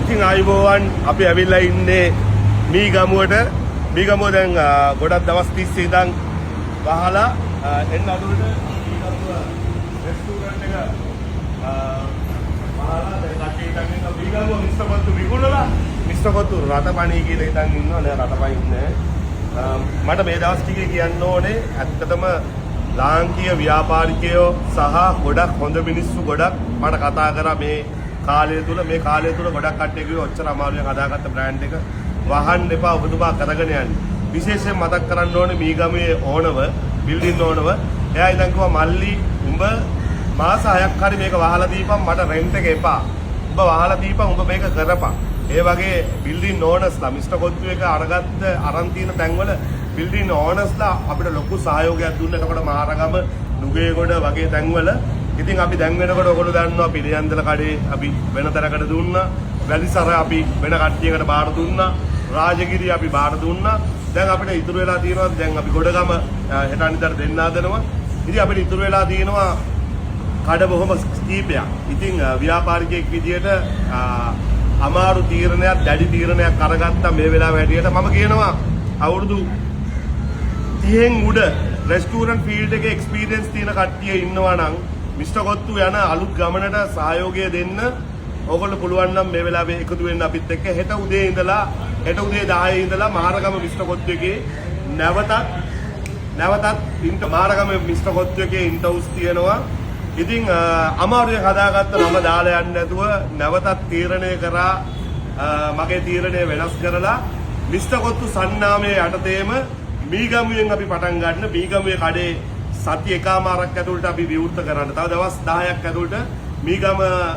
ඉතින් ආයුබෝවන් අපි ඇවිල්ලා ඉන්නේ මීගමුවට. මීගමුව දැන් ගොඩක් දවස් තිස්සේ ඉඳන් වහලා එන්න අඩුවට මීගමුව රෙස්ටුරන්ට් එක වහලා දැන් කට්ටිය ඉඳන් ඉන්න මීගමුව මිස්ටර් කොත්තු විකුණලා මිස්ටර් කොත්තු රටපණී කියලා ඉඳන් ඉන්නවා නෑ රටපණී ඉන්නේ. මට මේ දවස් ටිකේ කියන්න ඕනේ ඇත්තටම ලාංකීය ව්‍යාපාරිකයෝ සහ ගොඩක් හොඳ මිනිස්සු ගොඩක් මට කතා කරා මේ කාලය තුල ගොඩක් කට්ටිය කිව්වා ඔච්චර අමාරුවෙන් හදාගත්ත බ්‍රෑන්ඩ් එක වහන්න එපා ඔබතුමා කරගෙන යන්න. විශේෂයෙන් මතක් කරන්න ඕනේ මීගමුවේ ඕනව බිල්ඩින් ඕනව. එයා ඉඳන් කිව්වා මල්ලි උඹ මාස 6ක් හරි මේක වහලා දීපන් මට රෙන්ට් එක එපා. උඹ වහලා දීපන් උඹ මේක කරපන්. ඒ වගේ බිල්ඩින් ඕනර්ස්ලා මිස්ටර් කොත්තු එක අරගත්ත අරන් තියෙන තැන්වල බිල්ඩින් ඕනර්ස්ලා අපිට ලොකු සහයෝගයක් දුන්නා. එතකොට මහරගම නුගේගොඩ වගේ තැන්වල ඉතින් අපි දැන් වෙනකොට ඔයගොල්ලෝ දන්නවා පිළියන්දල කඩේ අපි වෙන තරකට දුන්නා. වැලිසර අපි වෙන කට්ටියකට බාර දුන්නා. රාජගිරිය අපි බාර දුන්නා. දැන් අපිට ඉතුරු වෙලා තියෙනවා දැන් අපි ගොඩගම හෙට අනිතර දෙන්න හදනවා. ඉතින් අපිට ඉතුරු වෙලා තියෙනවා කඩ බොහොම කීපයක්. ඉතින් ව්‍යාපාරිකයෙක් විදියට අමාරු තීරණයක් දැඩි තීරණයක් අරගත්තා මේ වෙලාව හැටියට මම කියනවා අවුරුදු 30න් උඩ රෙස්ටුරන්ට් ෆීල්ඩ් එකේ එක්ස්පීරියන්ස් තියෙන කට්ටිය ඉන්නවා නම් මිස්ටර් කොත්තු යන අලුත් ගමනට සහයෝගය දෙන්න ඕගොල්ලෝ පුළුවන් නම් මේ වෙලාවේ එකතු වෙන්න අපිත් එක්ක හෙට උදේ 10 ඉඳලා මහරගම මිස්ටර් කොත්තු එකේ නැවතත් මහරගම මිස්ටර් කොත්තු එකේ ඉන්ටවුස් තියෙනවා. ඉතින් අමාරුවෙන් හදාගත්ත නම දාලා යන්න නැතුව නැවතත් තීරණය කරා මගේ තීරණය වෙනස් කරලා මිස්ටර් කොත්තු සන්නාමයේ යටතේම මීගමුවෙන් අපි පටන් ගන්න. මීගමුවේ කඩේ සති එකමාරක් ඇතුළත අපි විවෘත කරන්න. තව දවස් 10ක් ඇතුළත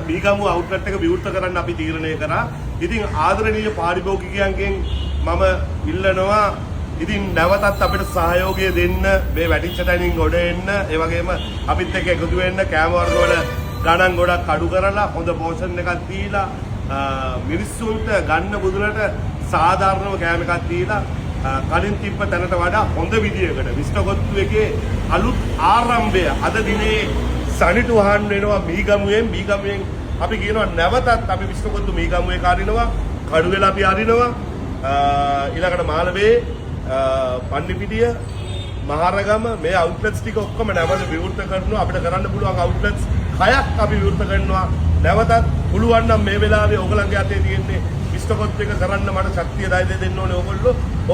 මීගමුව අවුට්ලට් එක විවෘත කරන්න අපි තීරණය කරා. ඉතින් ආදරණීය පාරිභෝගිකයන්ගෙන් මම ඉල්ලනවා ඉතින් නැවතත් අපිට සහයෝගය දෙන්න මේ වැටිච්ච තැනින් ගොඩ එන්න. ඒ වගේම අපිත් එක්ක එකතු වෙන්න කෑම වර්ග වල ගණන් ගොඩක් අඩු කරලා හොඳ පෝෂන් එකක් දීලා මිනිස්සුන්ට ගන්න බුදුලට සාධාරණව කෑම එකක් දීලා කලින් තිබ්බ තැනට වඩා හොඳ විදියකට මිස්ටර් කොත්තු එකේ අලුත් ආරම්භය අද දිනේ සනිටු වහන් වෙනවා මීගමුවෙන් අපි කියනවා නැවතත් අපි මිස්ටර් කොත්තු මීගමුවේ කාරිනවා කඩු වෙලා අපි අරිනවා ඊළඟට මාළවේ පන්නිපිටිය මහරගම මේ අවුට්ලට්ස් ටික ඔක්කොම නැවත විවෘත කරනවා. අපිට කරන්න පුළුවන් අවුට්ලට්ස් 6ක් අපි විවෘත කරනවා. නැවතත් පුළුවන් නම් මේ වෙලාවේ ඕගලන්ගේ අතේ තියෙන්නේ මිස්ටර් කොත්තු එක කරන්න මට ශක්තිය ධෛර්යය දෙන්න ඕනේ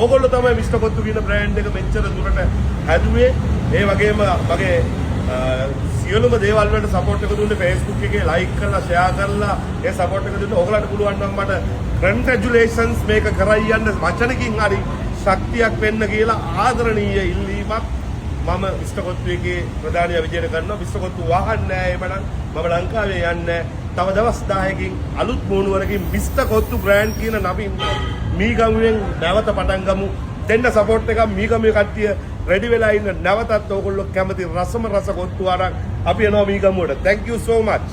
ඕගොල්ලෝ තමයි මිස්ටර් කොත්තු කියන බ්‍රෑන්ඩ් එක මෙච්චර දුරට හැදුවේ. ඒ වගේම මගේ සියලුම දේවල් වලට සපෝට් එක දුන්නේ Facebook එකේ ලයික් කරලා ෂෙයා කරලා ඒ සපෝට් එක දුන්න ඕගලන්ට පුළුවන් නම් මට කන්ග්‍රැචුලේෂන්ස් මේක කරයි යන්න වචනකින් හරි ශක්තියක් වෙන්න කියලා ආදරණීය ඉල්ලීමක් මම මිස්ටර් කොත්තු එකේ ප්‍රධානියා විදියට කරනවා. මිස්ටර් කොත්තු වහන්නේ නැහැ එමනම් මම ලංකාවේ යන්නේ තව දවස් 10කින් අලුත් මූණුවරකින් මිස්ටර් කොත්තු බ්‍රෑන්ඩ් කියන නමින් මීගමුවෙන් නැවත පටන් ගමු. දෙන්න සපෝට් එකක් මීගමුවේ කට්ටිය රෙඩි වෙලා ඉන්න. නැවතත් ඕගොල්ලෝ කැමති රස කොත්තු අරන් අපි යනවා මීගමුවට. Thank you so much.